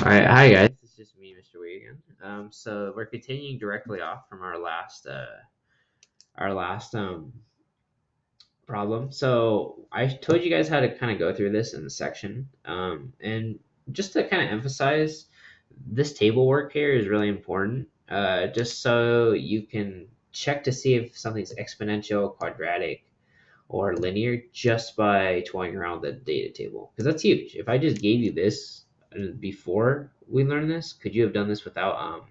All right, hi guys. It's just me, Mr. Wee again. So we're continuing directly off from our last problem. So I told you guys how to kind of go through this in the section, and just to kind of emphasize, this table work here is really important. Just so you can check to see if something's exponential, quadratic, or linear just by toying around the data table, because that's huge. If I just gave you this before we learned this, could you have done this without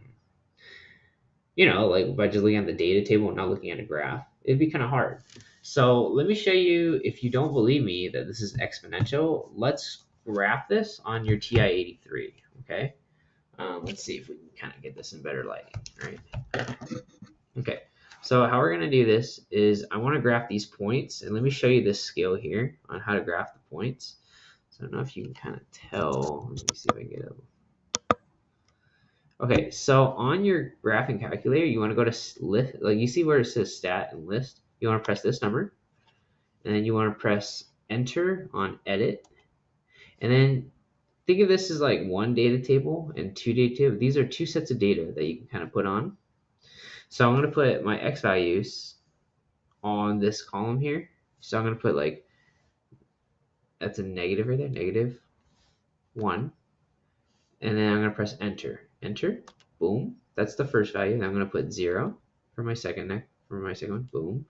like by just looking at the data table and not looking at a graph? It'd be kind of hard. So let me show you. If you don't believe me that this is exponential, let's graph this on your TI-83. Okay. Let's see if we can kind of get this in better lighting. All right. Okay, so how we're going to do this is I want to graph these points, and let me show you this skill here on how to graph the points. So I don't know if you can kind of tell. Let me see if I can get it. Okay, so on your graphing calculator, you want to go to list, like you see where it says stat and list. You want to press this number, and then you want to press enter on edit, and then think of this as like one data table and two data table. These are two sets of data that you can kind of put on. So I'm going to put my x values on this column here. So I'm going to put like, that's a negative right there, -1. And then I'm going to press enter. Enter. Boom. That's the first value. And I'm going to put 0 for my second one. Boom.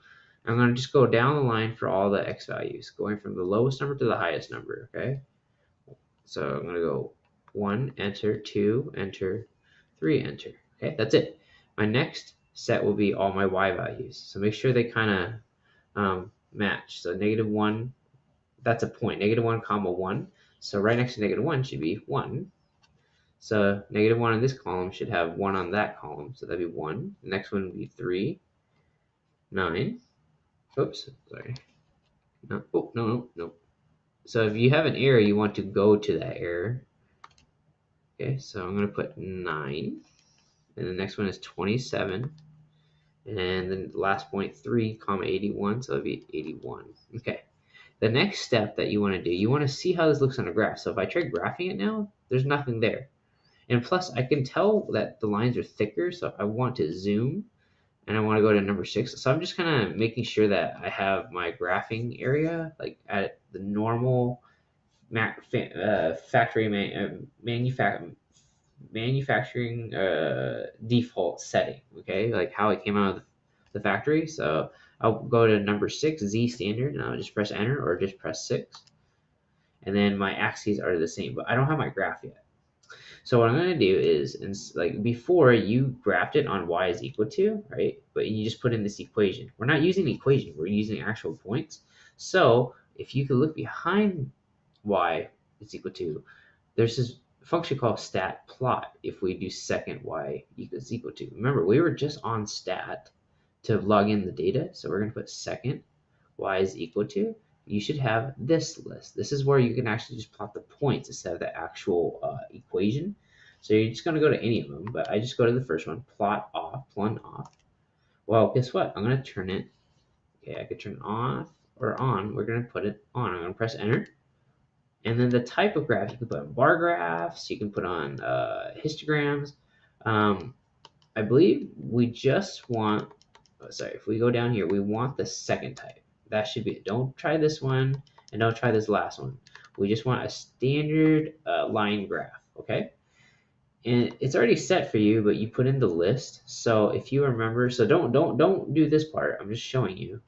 I'm going to just go down the line for all the x values, going from the lowest number to the highest number, okay? So I'm going to go 1, enter, 2, enter, 3, enter. Okay, that's it. My next set will be all my y values. So make sure they kind of match. So -1, that's a point, -1 comma 1. So right next to -1 should be 1. So -1 in this column should have 1 on that column. So that'd be 1. The next one would be 3, 9. Oops, sorry. No, oh, no. So if you have an error, you want to go to that error. Okay, so I'm going to put 9. And the next one is 27. And then the last point, 3, comma 81. So it'd be 81. Okay. The next step that you want to do, you want to see how this looks on a graph. So if I try graphing it now, there's nothing there. And plus, I can tell that the lines are thicker, so if I want to zoom, and I want to go to number 6. So I'm just kind of making sure that I have my graphing area like at the normal manufacturing default setting, okay? Like how it came out of the factory. So I'll go to number 6, Z standard, and I'll just press enter or just press 6. And then my axes are the same, but I don't have my graph yet. So what I'm going to do is, like before, you graphed it on y is equal to, right? But you just put in this equation. We're not using the equation. We're using actual points. So if you could look behind y is equal to, there's this function called stat plot if we do second y equals equal to. Remember, we were just on stat to log in the data. So we're going to put second y is equal to. You should have this list. This is where you can actually just plot the points instead of the actual equation. So you're just going to go to any of them, but I just go to the first one, plot off. Well, guess what? I'm going to turn it. Okay, I could turn off or on. We're going to put it on. I'm going to press enter. And then the type of graph, you can put on bar graphs, you can put on histograms. I believe we just want, if we go down here, we want the second type. That should be it. Don't try this one, and don't try this last one. We just want a standard line graph, okay? And it's already set for you, but you put in the list. So if you remember, so don't do this part. I'm just showing you.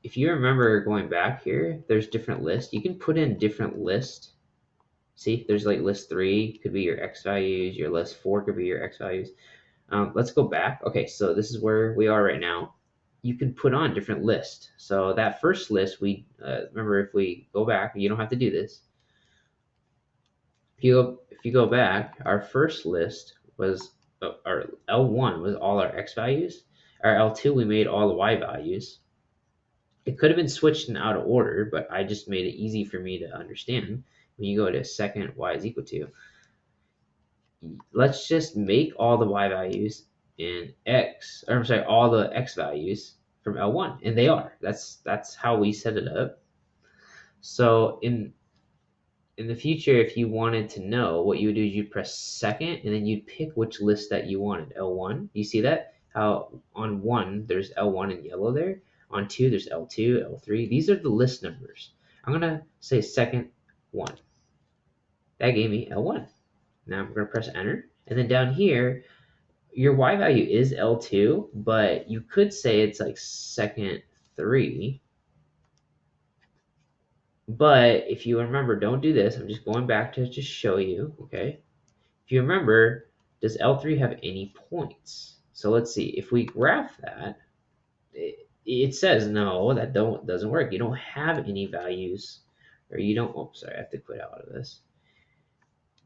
If you remember going back here, there's different lists. You can put in different lists. See, there's like list 3 could be your x values. Your list 4 could be your x values. Let's go back. Okay, so this is where we are right now. You can put on different lists. So that first list, we remember if we go back, you don't have to do this. If you go back, our first list was our L1 was all our x values. Our L2 we made all the y values. It could have been switched in out of order, but I just made it easy for me to understand. When you go to second y is equal to, let's just make all the y values in x, or I'm sorry, all the x values from L1, and they are. That's how we set it up. So in the future, if you wanted to know, what you would do is you'd press second, and then you'd pick which list that you wanted. L1, you see that? How on 1, there's L1 in yellow there. On 2, there's L2, L3. These are the list numbers. I'm going to say second 1. That gave me L1. Now I'm going to press enter. And then down here, your Y value is L2, but you could say it's like second 3. But if you remember, don't do this. I'm just going back to just show you, okay? If you remember, does L3 have any points? So let's see. If we graph that, it says no, that doesn't work. You don't have any values, or you don't. Oh, sorry, I have to quit out of this.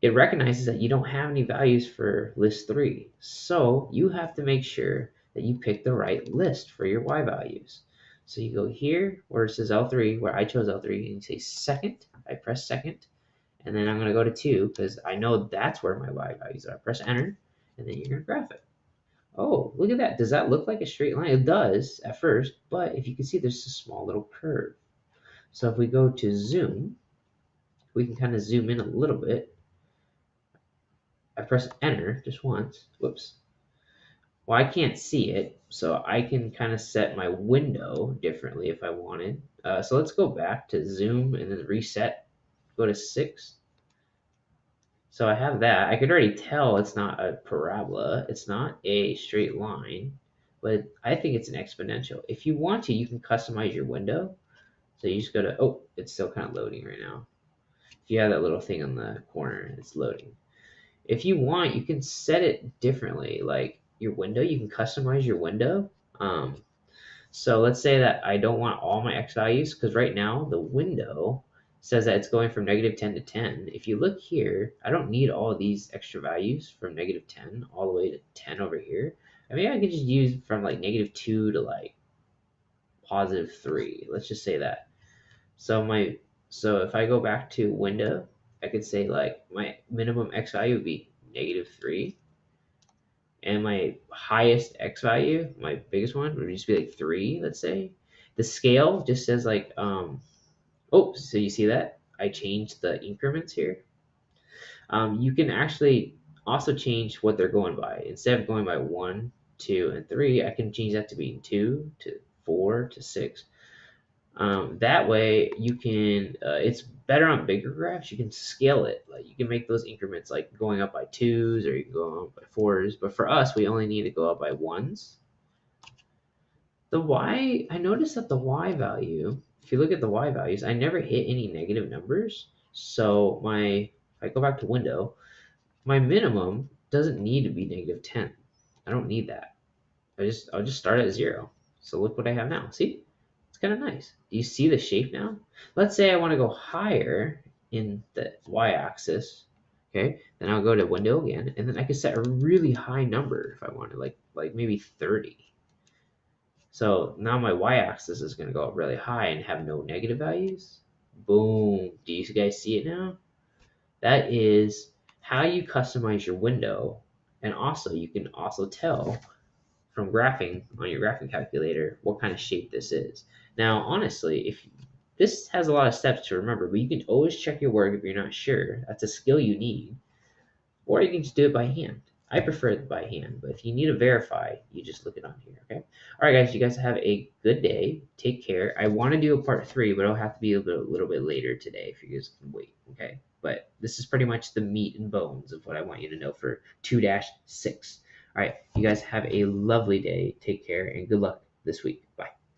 It recognizes that you don't have any values for list 3. So you have to make sure that you pick the right list for your Y values. So you go here where it says L3, where I chose L3, and you say second. I press second. And then I'm going to go to 2 because I know that's where my Y values are. Press enter, and then you're going to graph it. Oh, look at that. Does that look like a straight line? It does at first, but if you can see, there's a small little curve. So if we go to zoom, we can kind of zoom in a little bit. I press enter just once. Whoops. Well, I can't see it, so I can kind of set my window differently if I wanted. So let's go back to zoom and then reset. Go to 6. So I have that. I could already tell it's not a parabola. It's not a straight line, but I think it's an exponential. If you want to, you can customize your window. So you just go to, oh, it's still kind of loading right now. If you have that little thing on the corner, it's loading. If you want, you can set it differently. Like your window, you can customize your window. So let's say that I don't want all my x values, because right now the window says that it's going from -10 to 10. If you look here, I don't need all of these extra values from -10 all the way to 10 over here. I mean, I could just use from like -2 to like +3. Let's just say that. So if I go back to window, I could say like my minimum x value would be -3. And my highest x value, my biggest one, would just be like 3, let's say. The scale just says like, oh, so you see that? I changed the increments here. You can actually also change what they're going by. Instead of going by 1, 2, and 3, I can change that to be 2 to 4 to 6. That way you can, it's better on bigger graphs. You can scale it. Like you can make those increments like going up by 2s, or you can go up by 4s. But for us, we only need to go up by 1s. The Y, I noticed that the Y value, if you look at the Y values, I never hit any negative numbers. So if I go back to window, my minimum doesn't need to be -10. I don't need that. I'll just start at 0. So look what I have now. See? It's kind of nice. Do you see the shape now? Let's say I want to go higher in the y-axis. Okay, then I'll go to window again, and then I can set a really high number if I wanted, like maybe 30. So now my y-axis is going to go up really high and have no negative values. Boom. Do you guys see it now? That is how you customize your window. And also, you can also tell from graphing on your graphing calculator what kind of shape this is. Now, honestly, if this has a lot of steps to remember, but you can always check your work if you're not sure. That's a skill you need. Or you can just do it by hand. I prefer it by hand, but if you need to verify, you just look it on here, okay? All right, guys, you guys have a good day. Take care. I want to do a part 3, but it'll have to be a little bit later today if you guys can wait, okay? But this is pretty much the meat and bones of what I want you to know for 2-6. All right, you guys have a lovely day. Take care, and good luck this week. Bye.